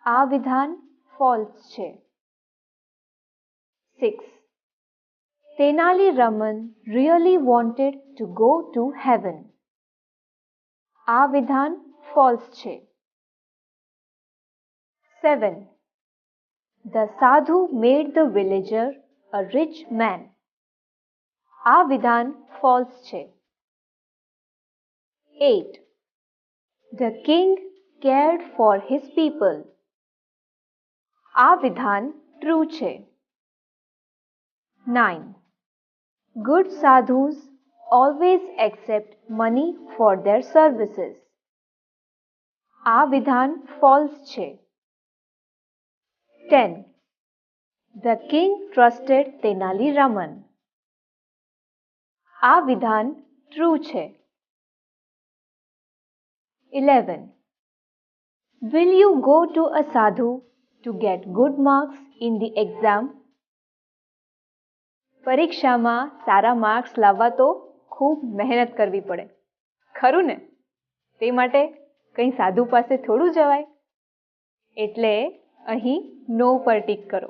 આ વિધાન ફોલ્સ છે. 6. Tenali Raman really wanted to go to heaven. આ વિધાન ફોલ્સ છે. 7. The sadhu made the villager a rich man. આ વિધાન ફોલ્સ છે. 8. The king cared for his people. આ વિધાન ટ્રુ છે. 9. Good sadhus always accept money for their services. આ વિધાન ફોલ્સ છે. 10. The king trusted Tenali Raman. આ વિધાન ટ્રુ છે. 11. Will you go to a sadhu to get good marks in the exam? પરીક્ષામાં સારા માર્ક્સ લાવવા તો ખૂબ મહેનત કરવી પડે, ખરું ને? તે માટે કંઈ સાધુ પાસે થોડું જવાય. એટલે અહીં નો પર ટીક કરો.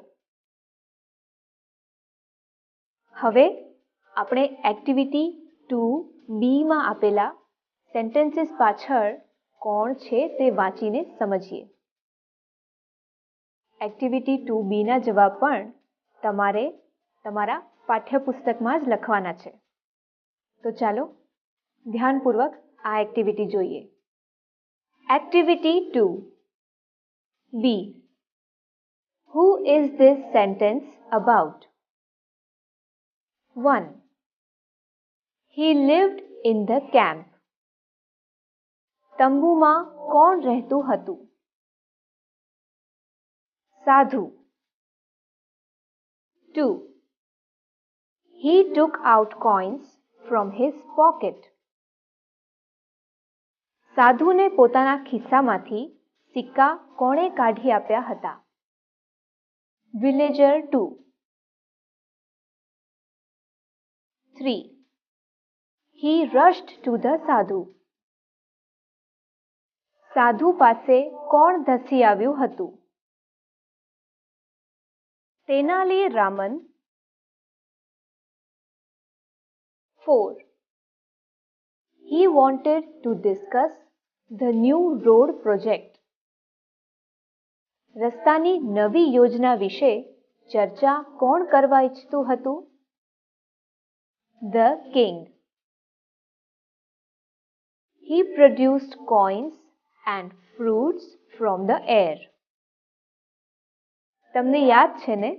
હવે આપણે એક્ટિવિટી 2B માં આપેલા સેન્ટેન્સીસ પાછળ કોણ છે તે વાંચીને સમજીએ. એક્ટિવિટી 2B ના જવાબ પણ તમારે તમારા પાઠ્યપુસ્તકમાં જ લખવાના છે. તો ચાલો ધ્યાનપૂર્વક આ એક્ટિવિટી જોઈએ. Activity 2B. Who is this sentence about? 1. He lived in the camp. તંબુમાં કોણ રહેતું હતું? સાધુ. 2. He took out coins from his pocket. સાધુને પોતાના ખિસ્સામાંથી સિક્કા કોણે કાઢી આપ્યા હતા? Villager 2. 3. He rushed to the sadhu. સાધુ પાસે કોણ ધસી આવ્યું હતું? Tenali Raman. 4. He wanted to discuss the new road project. રસ્તાની નવી યોજના વિશે ચર્ચા કોણ કરવા ઈચ્છતું હતું? The king. He produced coins and fruits from the air. તમને યાદ છે ને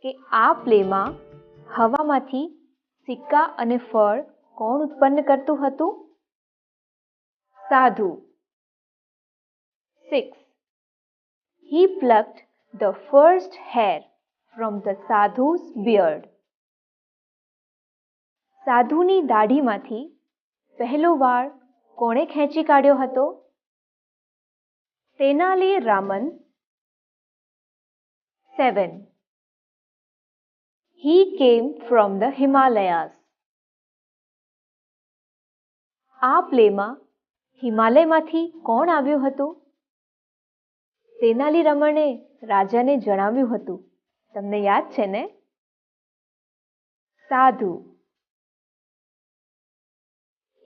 કે આ પ્લેમાં હવામાંથી સિક્કા અને ફળ કોણ ઉત્પન્ન કરતું હતું? સાધુ. 6. He plucked the first hair from the sadhu's beard. સાધુની દાઢીમાંથી પહેલો વાળ કોણે ખેંચી કાઢ્યો હતો? Tenali Raman. 7. He came from the Himalayas. આ પ્લેમાં હિમાલયમાંથી કોણ આવ્યું હતું? તેનાલી રમણે રાજાને જણાવ્યું હતું. તમને યાદ છે ને? સાધુ.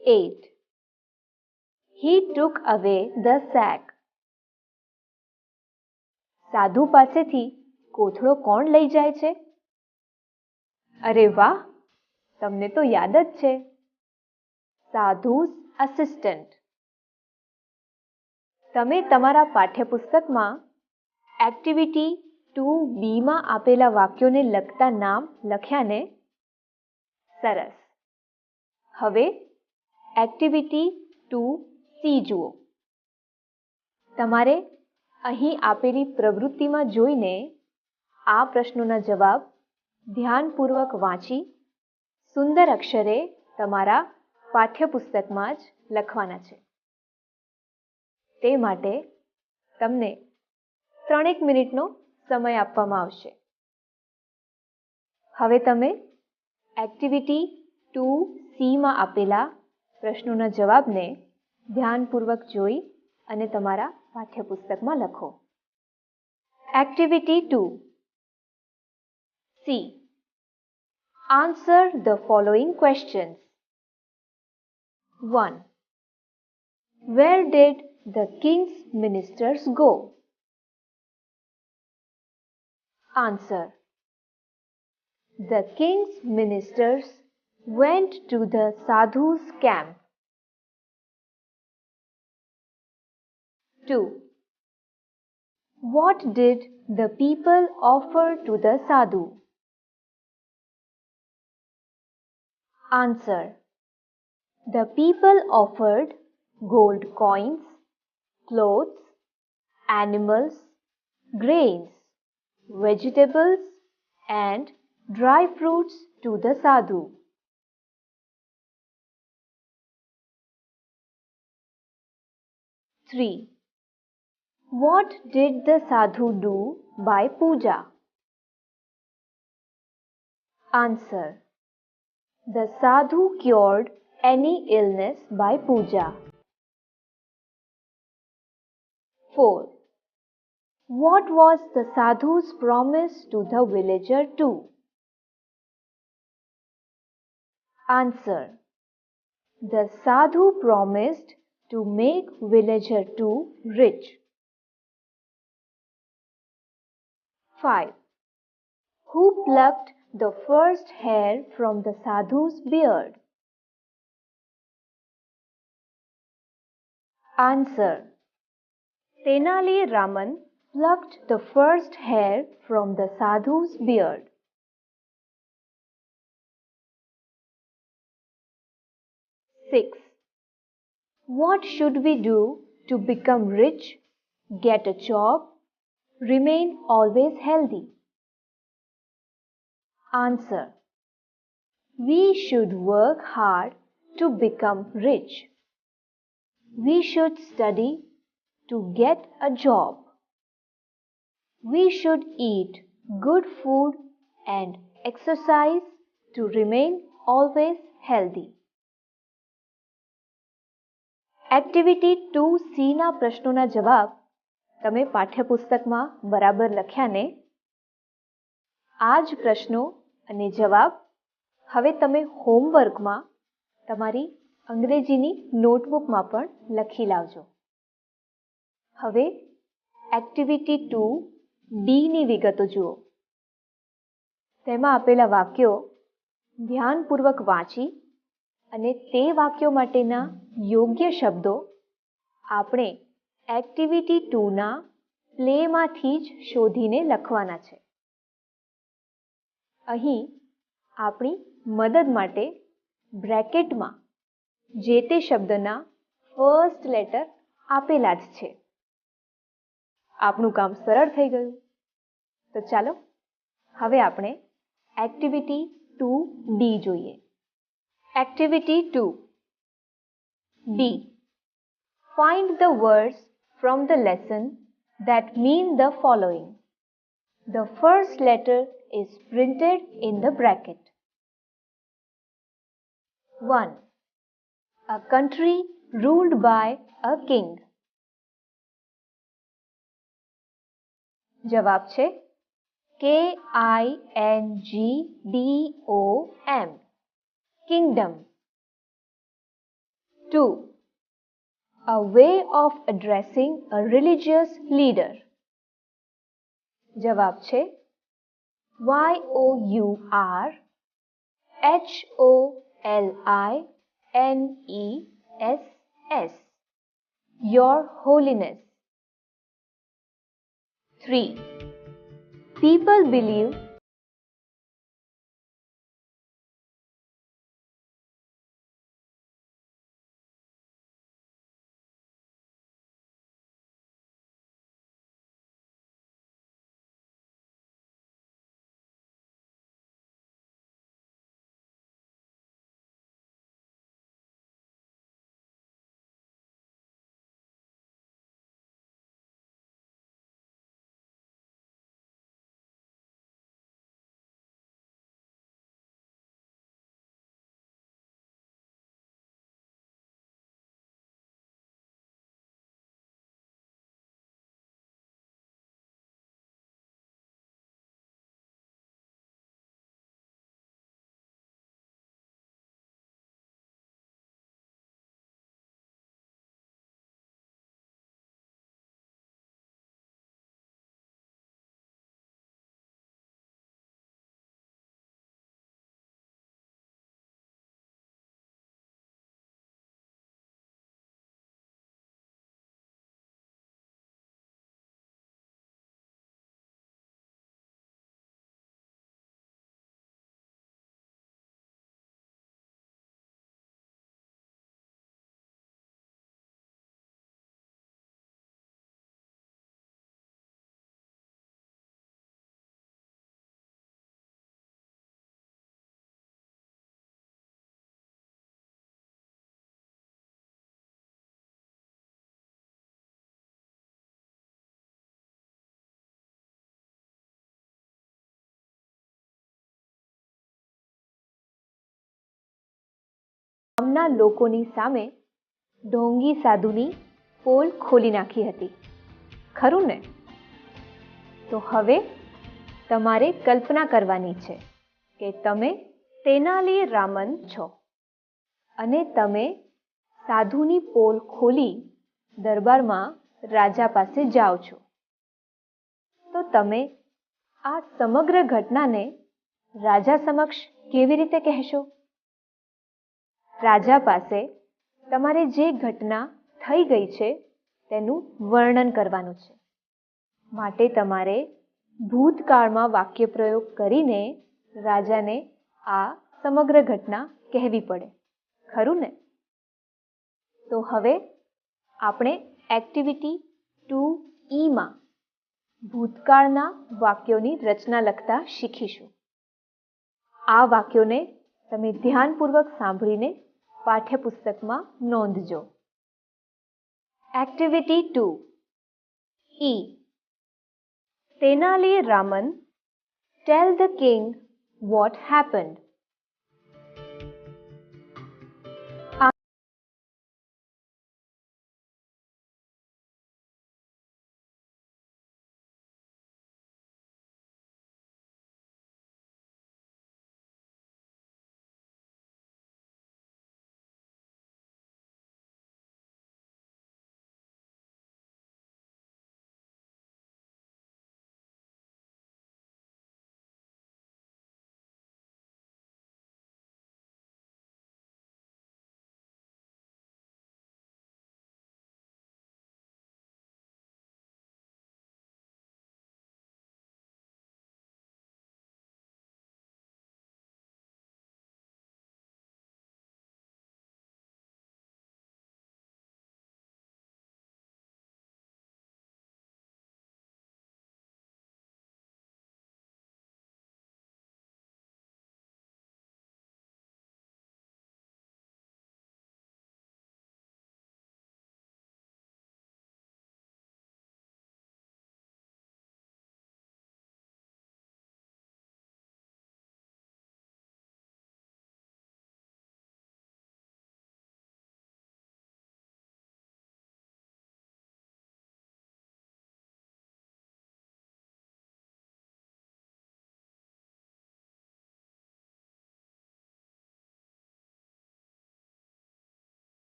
8. He took away the sack. સાધુ પાસેથી કોથળો કોણ લઈ જાય છે? અરે વાહ, તમને તો યાદ જ છે. સાધુ's assistant. તમે તમારા પાઠ્યપુસ્તકમાં એક્ટિવિટી 2B માં આપેલા વાક્યોને લગતા નામ લખ્યા ને? સરસ. હવે એક્ટિવિટી 2C જુઓ. તમારે અહીં આપેલી પ્રવૃત્તિમાં જોઈને આ પ્રશ્નોના જવાબ ધ્યાનપૂર્વક વાંચી સુંદર અક્ષરે તમારા પાઠ્યપુસ્તકમાં જ લખવાના છે. તે માટે તમને 3 મિનિટનો સમય આપવામાં આવશે. હવે તમે એક્ટિવિટી 2C માં આપેલા પ્રશ્નોના જવાબને ધ્યાનપૂર્વક જોઈ અને તમારા પાઠ્યપુસ્તકમાં લખો. Activity 2. C. Answer the following questions. 1. Where did the king's ministers go? Answer. The king's ministers went to the sadhu's camp. 2. What did the people offer to the sadhu? Answer. The people offered gold coins, clothes, animals, grains, vegetables, and dry fruits to the sadhu. 3. What did the sadhu do by puja? Answer. The sadhu cured any illness by puja. 4. What was the sadhu's promise to the villager too? Answer. The sadhu promised to make villager too rich. 5. Who plucked the first hair from the sadhu's beard? Answer. Tenali Raman plucked the first hair from the sadhu's beard. 6. What should we do to become rich, get a job, remain always healthy? Answer. We should work hard to become rich. We should study to get a job. We should eat good food and exercise to remain always healthy. Activity 2C ના પ્રશ્નોના જવાબ તમે પાઠ્યપુસ્તકમાં બરાબર લખ્યા ને? આ જ પ્રશ્નો અને જવાબ હવે તમે હોમવર્કમાં તમારી અંગ્રેજીની નોટબુકમાં પણ લખી લાવજો. હવે એક્ટિવિટી 2D ની વિગતો જુઓ. તેમાં આપેલા વાક્યો ધ્યાનપૂર્વક વાંચી અને તે વાક્યો માટેના યોગ્ય શબ્દો આપણે એક્ટિવિટી 2ના પ્લેમાંથી જ શોધીને લખવાના છે. અહીં આપણી મદદ માટે બ્રેકેટમાં જે તે શબ્દના ફર્સ્ટ લેટર આપેલા જ છે. આપણું કામ સરળ થઈ ગયું. તો ચાલો હવે આપણે એક્ટિવિટી 2D જોઈએ. Activity 2. D. Find the words from the lesson that mean the following. The first letter is printed in the bracket. 1. A country ruled by a king. જવાબ છે KINGDOM. Kingdom. 2. A way of addressing a religious leader. જવાબ છે YOURHOLINESS. Your Holiness. 3. People believe ગામના લોકોની સામે ઢોંગી સાધુની pole ખોલી નાખી હતી. ખરું ને? તો હવે તમારે કલ્પના કરવાની છે કે તમે તેનાલી રામન છો અને તમે સાધુની પોલ ખોલી દરબારમાં રાજા પાસે જાઓ છો. તો તમે આ સમગ્ર ઘટનાને રાજા સમક્ષ કેવી રીતે કહેશો? રાજા પાસે તમારે જે ઘટના થઈ ગઈ છે તેનું વર્ણન કરવાનું છે. માટે તમારે ભૂતકાળમાં વાક્ય પ્રયોગ કરીને રાજાને આ સમગ્ર ઘટના કહેવી પડે. ખરું ને? તો હવે આપણે એક્ટિવિટી 2E માં ભૂતકાળના વાક્યોની રચના લખતા શીખીશું. આ વાક્યોને તમે ધ્યાનપૂર્વક સાંભળીને પાઠ્યપુસ્તકમાં નોંધજો. Activity 2E. Tenali Raman, tell the king what happened.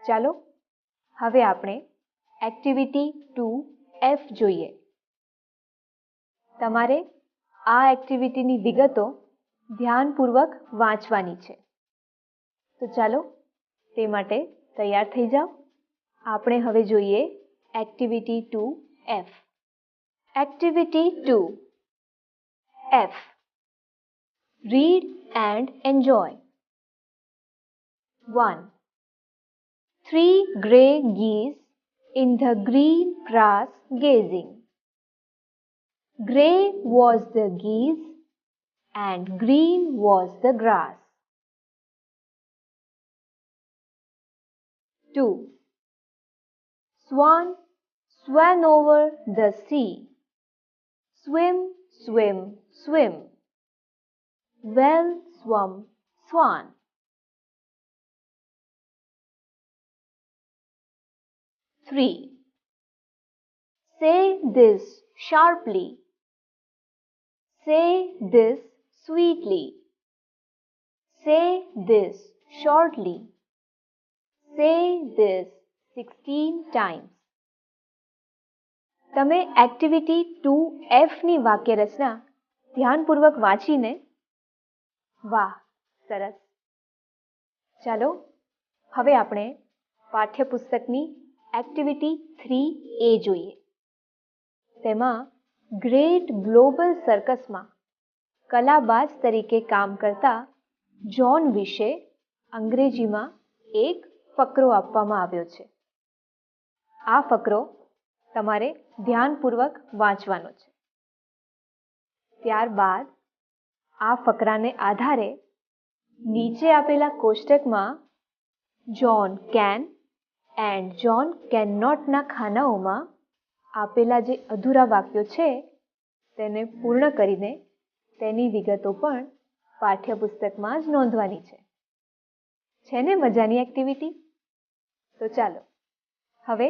ચાલો હવે આપણે એક્ટિવિટી 2F જોઈએ. તમારે આ એક્ટિવિટીની વિગતો ધ્યાનપૂર્વક વાંચવાની છે. તો ચાલો તે માટે તૈયાર થઈ જાઓ. આપણે હવે જોઈએ activity 2F. Activity 2F. Read and enjoy. 1. 3 grey geese in the green grass gazing. Grey was the geese and green was the grass. 2. Swan swam over the sea. Swim, swim, swim. Well swum, swan. 3. Say this sharply. Say this sweetly. Say this shortly. Say this 16 times. તમે activity 2Fની વાક્યરચના ધ્યાનપૂર્વક વાંચીને વાહ સરસ. ચાલો હવે આપણે પાઠ્યપુસ્તકની activity 3A જોઈએ. તેમાં ગ્રેટ ગ્લોબલ સર્કસમાં કલાબાજ તરીકે કામ કરતા જ્હોન વિશે અંગ્રેજીમાં એક ફકરો આપવામાં આવ્યો છે. આ ફકરો તમારે ધ્યાનપૂર્વક વાંચવાનો છે. ત્યારબાદ આ ફકરાને આધારે નીચે આપેલા કોષ્ટકમાં John can and John can નોટના ખાનાઓમાં આપેલા જે અધૂરા વાક્યો છે તેને પૂર્ણ કરીને તેની વિગતો પણ પાઠ્યપુસ્તકમાં જ નોંધવાની છે. છે ને મજાની એક્ટિવિટી? તો ચાલો હવે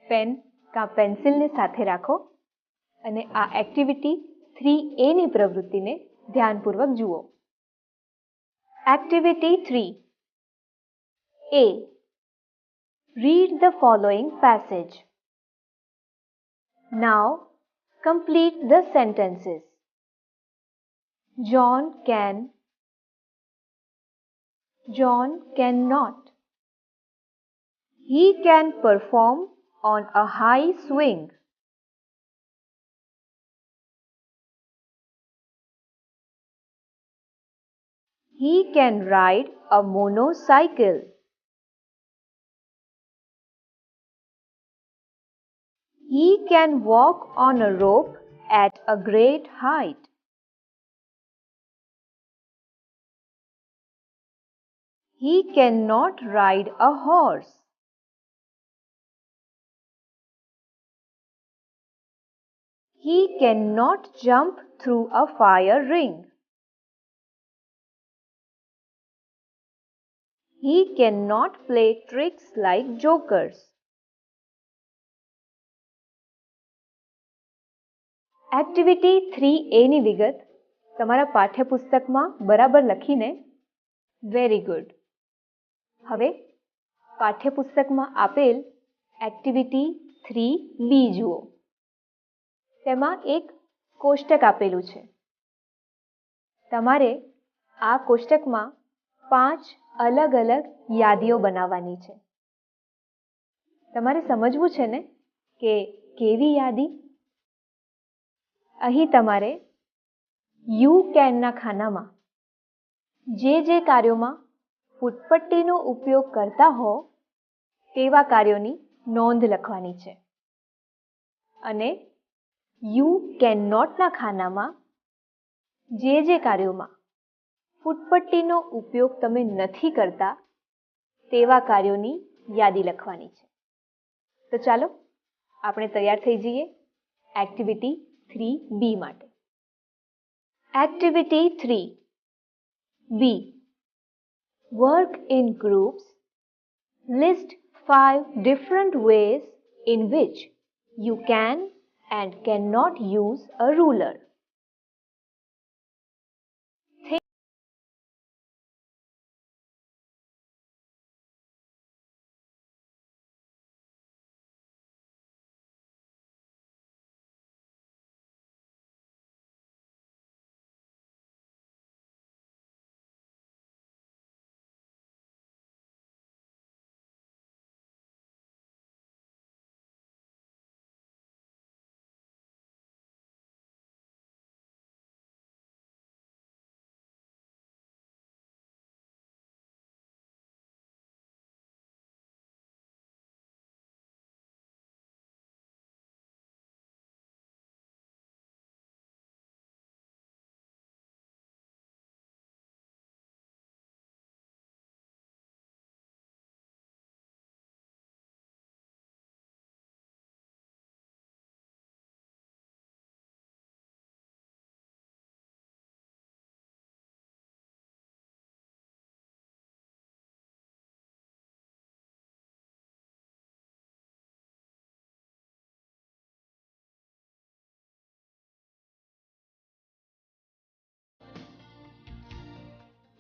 પેન કાં પેન્સિલને સાથે રાખો અને આ એક્ટિવિટી 3Aની પ્રવૃત્તિને ધ્યાનપૂર્વક જુઓ. Activity 3A. Read the following passage. Now complete the sentences. John can. John cannot. He can perform on a high swing. He can ride a motorcycle. He can walk on a rope at a great height. He cannot ride a horse. He cannot jump through a fire ring. He cannot play tricks like jokers. Activity 3Aની વિગત તમારા પાઠ્યપુસ્તકમાં બરાબર લખીને very good. હવે પાઠ્યપુસ્તકમાં આપેલ activity 3B જુઓ. તેમાં એક કોષ્ટક આપેલું છે. તમારે આ કોષ્ટકમાં 5 અલગ અલગ યાદીઓ બનાવવાની છે. તમારે સમજવું છે ને કે કેવી યાદી? અહીં તમારે યુ કેનના ખાનામાં જે કાર્યોમાં ફૂટપટ્ટીનો ઉપયોગ કરતા હો તેવા કાર્યોની નોંધ લખવાની છે અને યુ કેન નોટના ખાનામાં જે કાર્યોમાં ફૂટપટ્ટીનો ઉપયોગ તમે નથી કરતા તેવા કાર્યોની યાદી લખવાની છે. તો ચાલો આપણે તૈયાર થઈ જઈએ એક્ટિવિટી 3B માટે. Activity 3B. Work in groups. List 5 different ways in which you can and cannot use a ruler.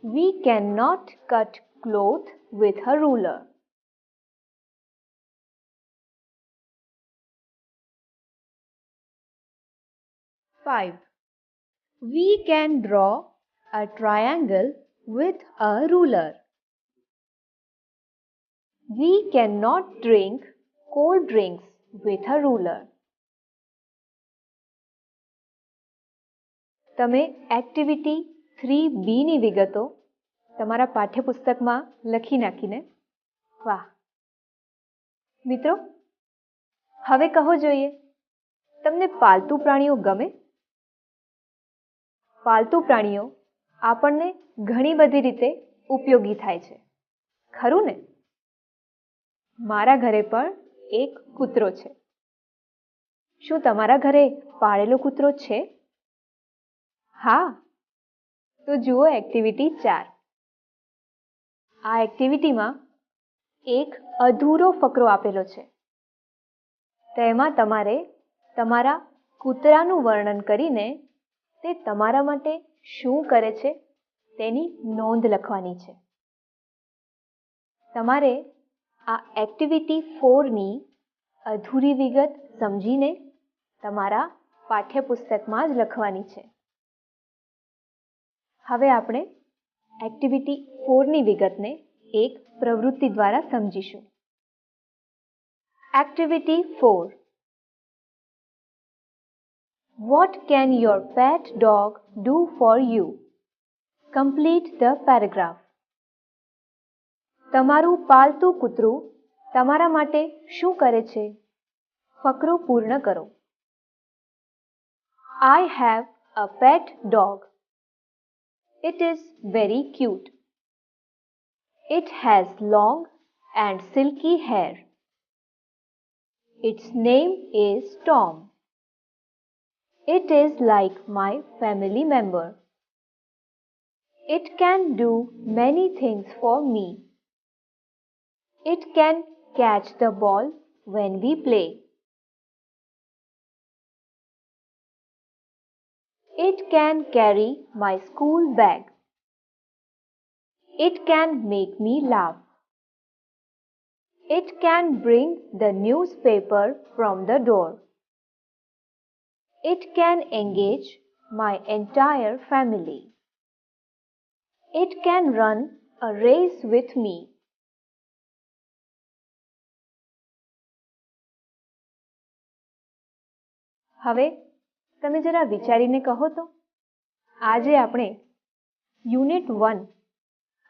We cannot cut cloth with a ruler. 5. We can draw a triangle with a ruler. We cannot drink cold drinks with a ruler. તમે activity 3B ની વિગતો તમારા પાઠ્યપુસ્તકમાં લખી નાખીને વાહ. મિત્રો, હવે કહો જોઈએ, તમને પાલતુ પ્રાણીઓ ગમે? પાલતુ પ્રાણીઓ આપણને ઘણી બધી રીતે ઉપયોગી થાય છે, ખરું ને? મારા ઘરે પણ એક કૂતરો છે. શું તમારા ઘરે પાળેલો કૂતરો છે? હા, તો જુઓ એક્ટિવિટી 4. આ એક્ટિવિટીમાં એક અધૂરો ફકરો આપેલો છે. તેમાં તમારે તમારા કૂતરાનું વર્ણન કરીને તે તમારા માટે શું કરે છે તેની નોંધ લખવાની છે. તમારે આ એક્ટિવિટી 4ની અધૂરી વિગત સમજીને તમારા પાઠ્યપુસ્તકમાં જ લખવાની છે. હવે આપણે એક્ટિવિટી 4ની વિગતને એક પ્રવૃત્તિ દ્વારા સમજીશું. Activity 4. What can your pet dog do for you? Complete the paragraph. તમારું પાલતુ કૂતરું તમારા માટે શું કરે છે? ફકરો પૂર્ણ કરો. I have a pet dog. It is very cute. It has long and silky hair. Its name is Tom. It is like my family member. It can do many things for me. It can catch the ball when we play. It can carry my school bag. It can make me laugh. It can bring the newspaper from the door. It can engage my entire family. It can run a race with me. હવે તમે જરા વિચારીને કહો તો, આજે આપણે unit 1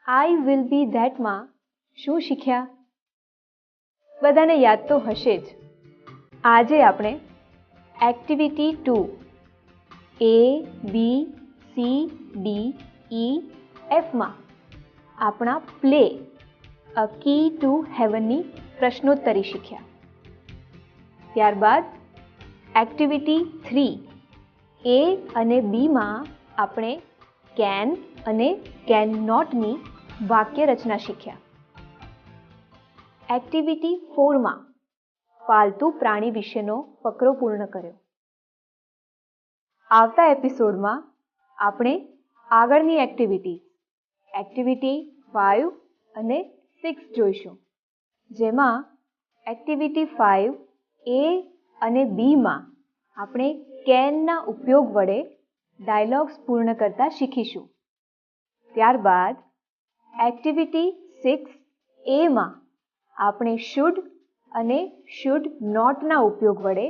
I will be thatમાં શું શીખ્યા? બધાને યાદ તો હશે જ. આજે આપણે activity 2 A, B, C, D, E, Fમાં આપણા પ્લે અ કી ટુ હેવનની પ્રશ્નોત્તરી શીખ્યા. ત્યારબાદ એક્ટિવિટી 3 A અને Bમાં આપણે કેન અને કેન નોટની વાક્ય રચના શીખ્યા. એક્ટિવિટી 4માં પાલતુ પ્રાણી વિશેનો ફકરો પૂર્ણ કર્યો. આવતા એપિસોડમાં આપણે આગળની એક્ટિવિટી 5 અને 6 જોઈશું, જેમાં એક્ટિવિટી 5 A અને Bમાં આપણે કેનના ઉપયોગ વડે ડાયલોગ્સ પૂર્ણ કરતા શીખીશું. ત્યારબાદ એક્ટિવિટી 6 Aમાં આપણે શુડ અને શુડ નોટના ઉપયોગ વડે